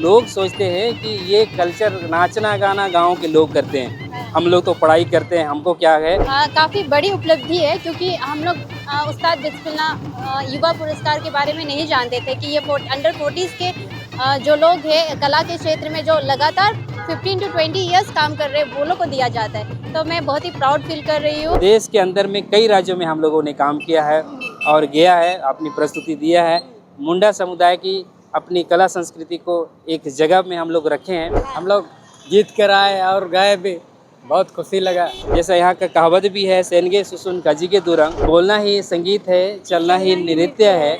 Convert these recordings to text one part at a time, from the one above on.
लोग सोचते हैं कि ये कल्चर नाचना गाना गांव के लोग करते हैं, हम लोग तो पढ़ाई करते हैं, हमको क्या है। काफ़ी बड़ी उपलब्धि है क्योंकि हम लोग उस्ताद बिस्मिल्लाह युवा पुरस्कार के बारे में नहीं जानते थे कि ये अंडर 40s के जो लोग हैं कला के क्षेत्र में जो लगातार 15 to 20 इयर्स काम कर रहे हैं वो लोग को दिया जाता है। तो मैं बहुत ही प्राउड फील कर रही हूँ। देश के अंदर में कई राज्यों में हम लोगों ने काम किया है और गया है, अपनी प्रस्तुति दिया है। मुंडा समुदाय की अपनी कला संस्कृति को एक जगह में हम लोग रखे हैं। हम लोग जीत कर आए और गए भी, बहुत खुशी लगा। जैसा यहाँ का कहावत भी है, सेनगे सुसुन काजी के दुरंग, बोलना ही संगीत है, चलना ही नृत्य है।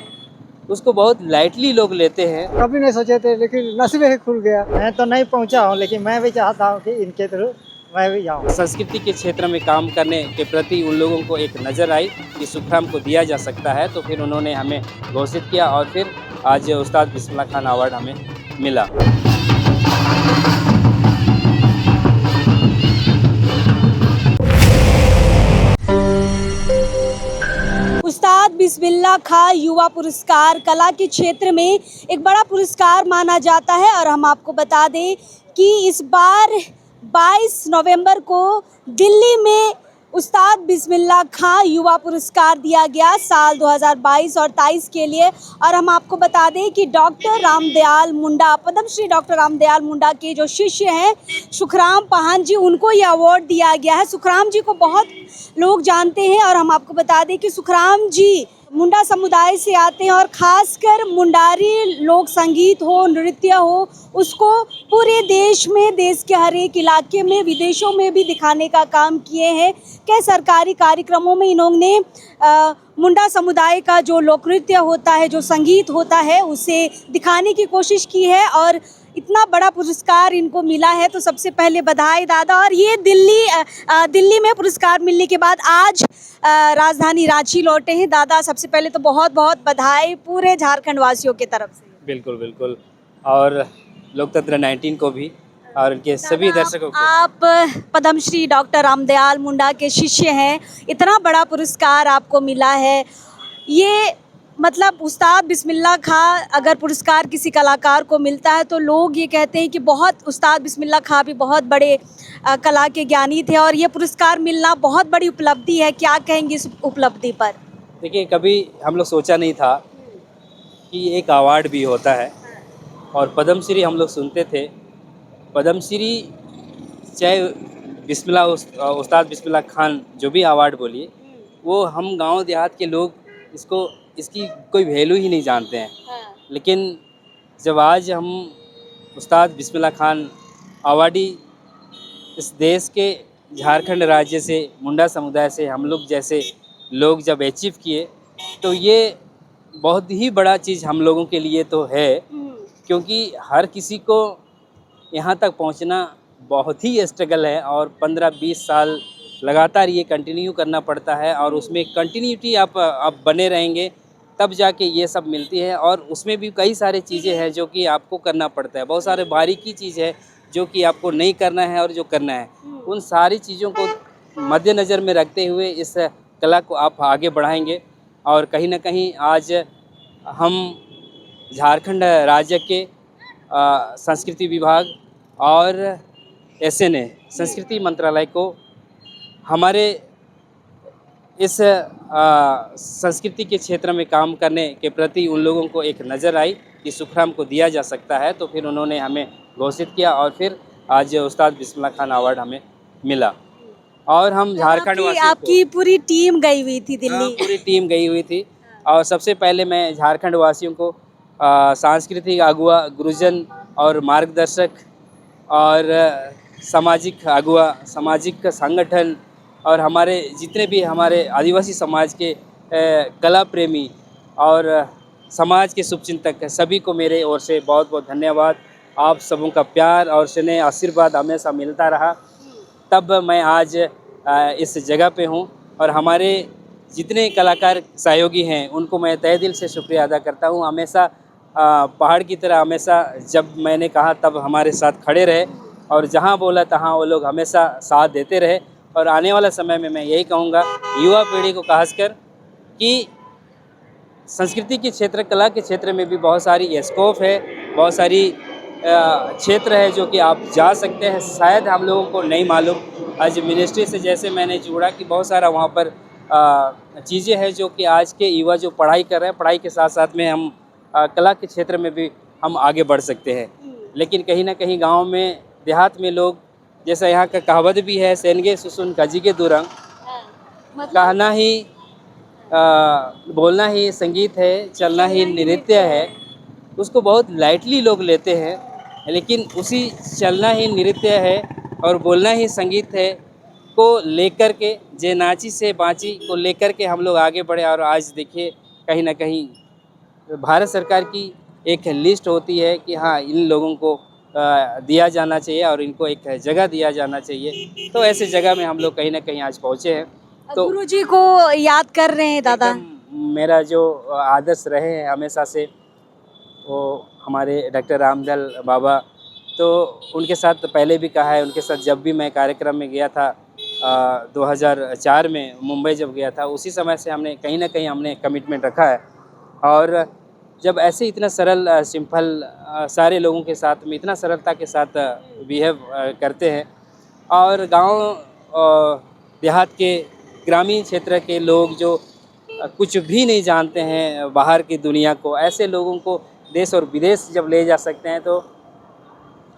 उसको बहुत लाइटली लोग लेते हैं। कभी नहीं सोचे थे लेकिन नसीब ही खुल गया। मैं तो नहीं पहुंचा हूं लेकिन मैं भी चाहता हूं कि इनके थ्रू मैं भी जाऊं। संस्कृति के क्षेत्र में काम करने के प्रति उन लोगों को एक नज़र आई कि सुखराम को दिया जा सकता है, तो फिर उन्होंने हमें घोषित किया और फिर आज उस्ताद बिस्मिल्लाह खान अवार्ड हमें मिला। उस्ताद बिस्मिल्लाह खां युवा पुरस्कार कला के क्षेत्र में एक बड़ा पुरस्कार माना जाता है और हम आपको बता दें कि इस बार 22 नवंबर को दिल्ली में उस्ताद बिस्मिल्लाह खां युवा पुरस्कार दिया गया साल 2022 और 23 के लिए। और हम आपको बता दें कि डॉक्टर रामदयाल मुंडा, पद्मश्री डॉक्टर रामदयाल मुंडा के जो शिष्य हैं सुखराम पाहन जी, उनको ये अवार्ड दिया गया है। सुखराम जी को बहुत लोग जानते हैं और हम आपको बता दें कि सुखराम जी मुंडा समुदाय से आते हैं और ख़ासकर मुंडारी लोक संगीत हो, नृत्य हो, उसको पूरे देश में, देश के हर एक इलाके में, विदेशों में भी दिखाने का काम किए हैं। कई सरकारी कार्यक्रमों में इन्होंने मुंडा समुदाय का जो लोक नृत्य होता है, जो संगीत होता है, उसे दिखाने की कोशिश की है और इतना बड़ा पुरस्कार इनको मिला है। तो सबसे पहले बधाई दादा। और ये दिल्ली में पुरस्कार मिलने के बाद आज राजधानी रांची लौटे हैं। दादा सबसे पहले तो बहुत बहुत बधाई पूरे झारखंड वासियों के तरफ से। बिल्कुल बिल्कुल, और लोकतंत्र 19 को भी और उनके सभी दर्शकों को। आप पद्मश्री डॉक्टर रामदयाल मुंडा के शिष्य हैं, इतना बड़ा पुरस्कार आपको मिला है। ये मतलब उस्ताद बिस्मिल्लाह खां अगर पुरस्कार किसी कलाकार को मिलता है तो लोग ये कहते हैं कि बहुत उस्ताद बिस्मिल्लाह खां भी बहुत बड़े कला के ज्ञानी थे और ये पुरस्कार मिलना बहुत बड़ी उपलब्धि है। क्या कहेंगे इस उपलब्धि पर? देखिए, कभी हम लोग सोचा नहीं था कि एक अवार्ड भी होता है। और पद्मश्री हम लोग सुनते थे, पद्मश्री चाहे उस्ताद बिस्मिल्लाह खान जो भी अवार्ड बोलिए, वो हम गांव देहात के लोग इसकी कोई वैल्यू ही नहीं जानते हैं। लेकिन जब आज हम उस्ताद बिस्मिल्लाह खान अवार्डी इस देश के झारखंड राज्य से, मुंडा समुदाय से हम लोग जैसे लोग जब अचीव किए, तो ये बहुत ही बड़ा चीज़ हम लोगों के लिए तो है, क्योंकि हर किसी को यहाँ तक पहुँचना बहुत ही स्ट्रगल है और 15-20 साल लगातार ये कंटिन्यू करना पड़ता है और उसमें कंटिन्यूटी आप बने रहेंगे तब जाके ये सब मिलती है। और उसमें भी कई सारी चीज़ें हैं जो कि आपको करना पड़ता है, बहुत सारे बारीकी चीज़ है जो कि आपको नहीं करना है और जो करना है, उन सारी चीज़ों को मद्देनज़र में रखते हुए इस कला को आप आगे बढ़ाएंगे। और कहीं ना कहीं आज हम झारखंड राज्य के संस्कृति विभाग और SNA संस्कृति मंत्रालय को हमारे इस संस्कृति के क्षेत्र में काम करने के प्रति उन लोगों को एक नज़र आई कि सुखराम को दिया जा सकता है, तो फिर उन्होंने हमें घोषित किया और फिर आज उस्ताद बिस्मिल्लाह खान अवार्ड हमें मिला। और हम झारखंड वासी, आपकी पूरी टीम गई हुई थी दिल्ली? पूरी टीम गई हुई थी। और सबसे पहले मैं झारखंड वासियों को सांस्कृतिक अगुआ, गुरुजन और मार्गदर्शक और सामाजिक अगुआ, सामाजिक संगठन और हमारे जितने भी हमारे आदिवासी समाज के कला प्रेमी और समाज के शुभचिंतक सभी को मेरे ओर से बहुत बहुत धन्यवाद। आप सबों का प्यार और स्नेह आशीर्वाद हमेशा मिलता रहा, तब मैं आज इस जगह पे हूँ। और हमारे जितने कलाकार सहयोगी हैं उनको मैं तहे दिल से शुक्रिया अदा करता हूँ। हमेशा पहाड़ की तरह हमेशा जब मैंने कहा तब हमारे साथ खड़े रहे और जहाँ बोला तहाँ वो लोग हमेशा साथ देते रहे। और आने वाला समय में मैं यही कहूँगा युवा पीढ़ी को खासकर कि संस्कृति के क्षेत्र, कला के क्षेत्र में भी बहुत सारी स्कोप है, बहुत सारी क्षेत्र है जो कि आप जा सकते हैं, शायद हम लोगों को नहीं मालूम। आज मिनिस्ट्री से जैसे मैंने जुड़ा कि बहुत सारा वहाँ पर चीज़ें हैं जो कि आज के युवा जो पढ़ाई कर रहे हैं, पढ़ाई के साथ साथ में हम कला के क्षेत्र में भी हम आगे बढ़ सकते हैं। लेकिन कहीं ना कहीं गांव में देहात में लोग, जैसा यहाँ का कहावत भी है, सेनगे सुसुन काजी के दुरंग, कहना ही बोलना ही संगीत है, चलना ही नृत्य है, उसको बहुत लाइटली लोग लेते हैं। लेकिन उसी चलना ही नृत्य है और बोलना ही संगीत है को लेकर के, जे नाची से बाँची को लेकर के हम लोग आगे बढ़े। और आज देखिए कहीं ना कहीं भारत सरकार की एक लिस्ट होती है कि हाँ, इन लोगों को दिया जाना चाहिए और इनको एक जगह दिया जाना चाहिए। तो ऐसे जगह में हम लोग कहीं ना कहीं आज पहुँचे हैं। तो गुरुजी को याद कर रहे हैं दादा। एकदम मेरा जो आदर्श रहे हैं हमेशा से, वो हमारे डॉक्टर रामदल बाबा, तो उनके साथ पहले भी कहा है, उनके साथ जब भी मैं कार्यक्रम में गया था 2004 में मुंबई जब गया था, उसी समय से हमने कहीं ना कहीं हमने कमिटमेंट रखा है। और जब ऐसे इतना सरल सिंपल सारे लोगों के साथ में इतना सरलता के साथ बिहेव करते हैं, और गांव देहात के ग्रामीण क्षेत्र के लोग जो कुछ भी नहीं जानते हैं बाहर की दुनिया को, ऐसे लोगों को देश और विदेश जब ले जा सकते हैं तो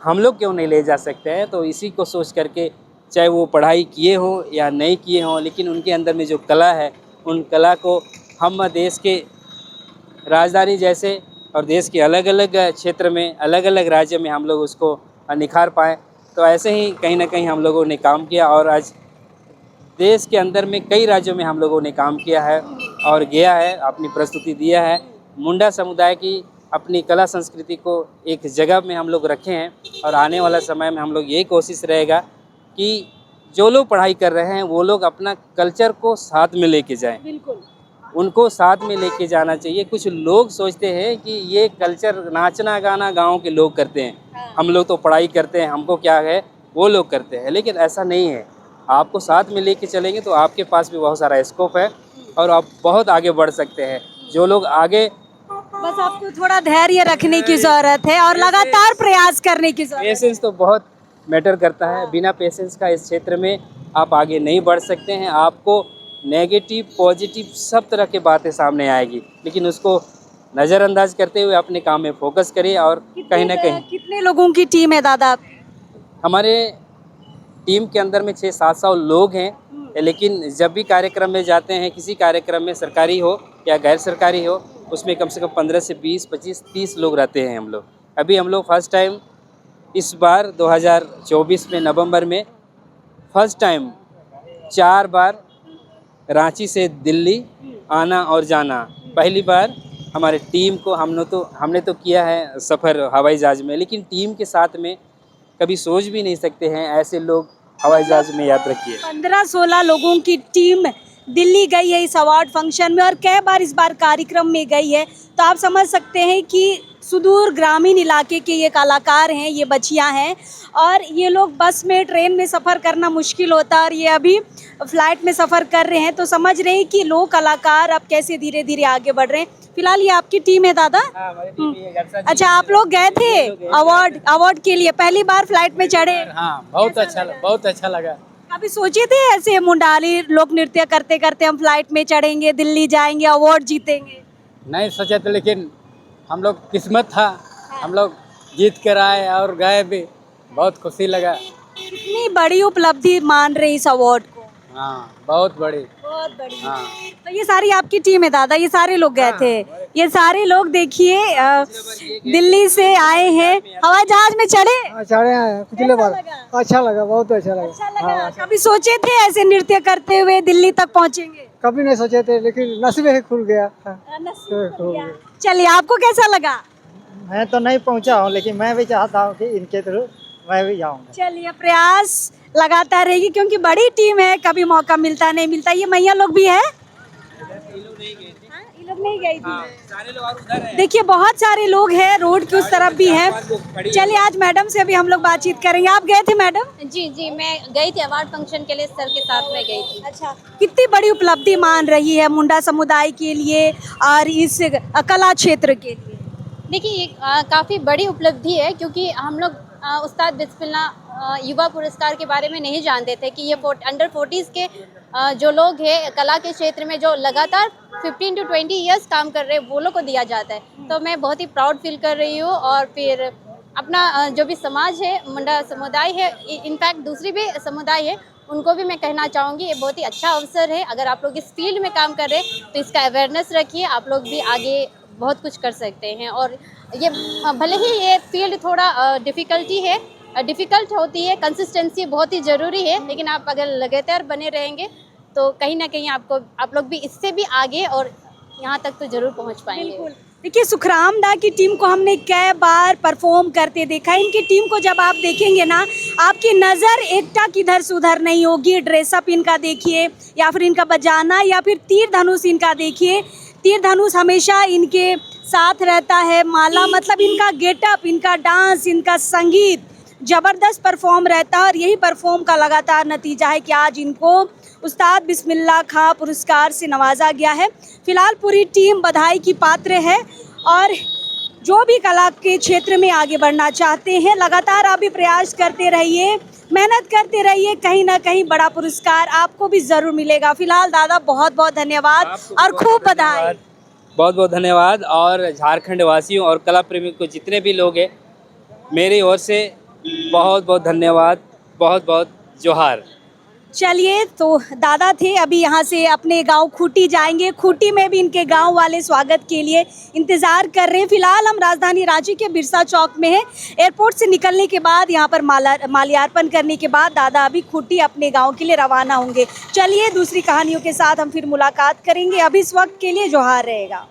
हम लोग क्यों नहीं ले जा सकते हैं। तो इसी को सोच करके, चाहे वो पढ़ाई किए हों या नहीं किए हों, लेकिन उनके अंदर में जो कला है, उन कला को हम देश के राजधानी जैसे और देश के अलग अलग क्षेत्र में, अलग अलग राज्य में हम लोग उसको निखार पाएँ। तो ऐसे ही कहीं ना कहीं हम लोगों ने काम किया, और आज देश के अंदर में कई राज्यों में हम लोगों ने काम किया है और गया है, अपनी प्रस्तुति दिया है। मुंडा समुदाय की अपनी कला संस्कृति को एक जगह में हम लोग रखे हैं, और आने वाला समय में हम लोग यही कोशिश रहेगा कि जो लोग पढ़ाई कर रहे हैं वो लोग अपना कल्चर को साथ में लेके जाएं। बिल्कुल, उनको साथ में लेके जाना चाहिए। कुछ लोग सोचते हैं कि ये कल्चर नाचना गाना गांव के लोग करते हैं, हम लोग तो पढ़ाई करते हैं, हमको क्या है, वो लोग करते हैं। लेकिन ऐसा नहीं है, आपको साथ में लेके चलेंगे तो आपके पास भी बहुत सारा स्कोप है और आप बहुत आगे बढ़ सकते हैं। जो लोग आगे, बस आपको थोड़ा धैर्य रखने की जरूरत है और लगातार प्रयास करने की जरूरत है। पेशेंस तो बहुत मैटर करता है। बिना पेशेंस का इस क्षेत्र में आप आगे नहीं बढ़ सकते हैं। आपको नेगेटिव पॉजिटिव सब तरह की बातें सामने आएगी, लेकिन उसको नज़रअंदाज करते हुए अपने काम में फोकस करिए। और कहीं ना कहीं कितने लोगों की टीम है दादा आपकी? हमारे टीम के अंदर में 600-700 लोग हैं। लेकिन जब भी कार्यक्रम में जाते हैं, किसी कार्यक्रम में सरकारी हो या गैर सरकारी हो, उसमें कम से कम 15 से 20, 25, 30 लोग रहते हैं हम लोग। अभी हम लोग फर्स्ट टाइम इस बार 2024 में नवंबर में फर्स्ट टाइम 4 बार रांची से दिल्ली आना और जाना। पहली बार हमारे टीम को हमने तो किया है सफ़र हवाई जहाज़ में, लेकिन टीम के साथ में कभी सोच भी नहीं सकते हैं ऐसे लोग हवाई जहाज़ में यात्रा किए। 15-16 लोगों की टीम दिल्ली गई है इस अवार्ड फंक्शन में और कई बार इस बार कार्यक्रम में गई है। तो आप समझ सकते हैं कि सुदूर ग्रामीण इलाके के ये कलाकार हैं, ये बच्चियां हैं, और ये लोग बस में, ट्रेन में सफ़र करना मुश्किल होता है और ये अभी फ्लाइट में सफ़र कर रहे हैं। तो समझ रहे हैं कि लोग कलाकार अब कैसे धीरे धीरे आगे बढ़ रहे हैं। फिलहाल ये आपकी टीम है दादा? अच्छा, आप लोग गए थे अवार्ड के लिए, पहली बार फ्लाइट में चढ़े? हाँ, बहुत अच्छा लगा। अभी सोचे थे ऐसे मुंडाली लोक नृत्य करते करते हम फ्लाइट में चढ़ेंगे, दिल्ली जाएंगे, अवार्ड जीतेंगे? नहीं सोचे थे, लेकिन हम लोग किस्मत था, हम लोग जीत कर आए और गए भी, बहुत खुशी लगा। कितनी बड़ी उपलब्धि मान रहे इस अवार्ड को? हाँ, बहुत बड़ी। हाँ। तो ये सारी आपकी टीम है दादा, ये सारे लोग गए थे? ये सारे लोग देखिए दिल्ली से आए हैं, हवाई जहाज में चढ़े? चढ़े हैं पिछले बार। अच्छा लगा, बहुत अच्छा लगा। अच्छा लगा। कभी सोचे थे ऐसे नृत्य करते हुए दिल्ली तक पहुंचेंगे? कभी नहीं सोचे थे, लेकिन नसीब ही खुल गया। चलिए, आपको कैसा लगा? मैं तो नहीं पहुंचा हूँ, लेकिन मैं भी चाहता हूँ कि इनके थ्रू मैं भी जाऊँगा। चलिए, प्रयास लगातार रहेगी क्योंकि बड़ी टीम है, कभी मौका मिलता नहीं मिलता। ये मैया लोग भी है? ये लोग नहीं गई थी। देखिए, बहुत सारे लोग हैं, रोड की उस तरफ भी हैं। चलिए, आज मैडम से भी हम लोग बातचीत करेंगे। आप गए थे मैडम? जी, मैं गई थी अवार्ड फंक्शन के लिए, सर के साथ में गई थी। अच्छा, कितनी बड़ी उपलब्धि मान रही है मुंडा समुदाय के लिए और इस कला क्षेत्र के लिए? देखिए ये काफ़ी बड़ी उपलब्धि है, क्योंकि हम लोग उस्ताद बिस्मिल्लाह युवा पुरस्कार के बारे में नहीं जानते थे कि ये अंडर 40s के जो लोग हैं कला के क्षेत्र में जो लगातार 15 to 20 ईयर्स काम कर रहे हैं, वो लोग को दिया जाता है। तो मैं बहुत ही प्राउड फील कर रही हूँ। और फिर अपना जो भी समाज है, मुंडा समुदाय है, इनफैक्ट दूसरी भी समुदाय है, उनको भी मैं कहना चाहूँगी ये बहुत ही अच्छा अवसर है। अगर आप लोग इस फील्ड में काम कर रहे हैं तो इसका अवेयरनेस रखिए, आप लोग भी आगे बहुत कुछ कर सकते हैं। और ये भले ही ये फील्ड थोड़ा डिफ़िकल्ट होती है, कंसिस्टेंसी बहुत ही ज़रूरी है, लेकिन आप अगर लगातार बने रहेंगे तो कहीं ना कहीं आप लोग भी इससे भी आगे और यहाँ तक तो ज़रूर पहुँच पाएंगे। देखिए सुखराम दा की टीम को हमने कई बार परफॉर्म करते देखा है। इनकी टीम को जब आप देखेंगे ना, आपकी नज़र एकटा किधर से उधर नहीं होगी। ड्रेसअप इनका देखिए, या फिर इनका बजाना, या फिर तीर धनुष इनका देखिए। तीर धनुष हमेशा इनके साथ रहता है। माला, मतलब इनका गेटअप, इनका डांस, इनका संगीत ज़बरदस्त परफॉर्म रहता है। और यही परफॉर्म का लगातार नतीजा है कि आज इनको उस्ताद बिस्मिल्लाह खां पुरस्कार से नवाजा गया है। फिलहाल पूरी टीम बधाई की पात्र है। और जो भी कला के क्षेत्र में आगे बढ़ना चाहते हैं, लगातार आप भी प्रयास करते रहिए, मेहनत करते रहिए, कहीं ना कहीं बड़ा पुरस्कार आपको भी ज़रूर मिलेगा। फिलहाल दादा बहुत बहुत धन्यवाद और खूब बधाई। बहुत बहुत धन्यवाद। और झारखंड वासियों और कला प्रेमी को जितने भी लोग हैं, मेरी ओर से बहुत बहुत धन्यवाद, बहुत बहुत जोहार। चलिए, तो दादा थे, अभी यहाँ से अपने गांव खूंटी जाएंगे। खूंटी में भी इनके गांव वाले स्वागत के लिए इंतज़ार कर रहे हैं। फिलहाल हम राजधानी रांची के बिरसा चौक में हैं। एयरपोर्ट से निकलने के बाद यहाँ पर माल्यार्पण करने के बाद दादा अभी खूंटी अपने गांव के लिए रवाना होंगे। चलिए दूसरी कहानियों के साथ हम फिर मुलाकात करेंगे। अभी इस वक्त के लिए जोहार रहेगा।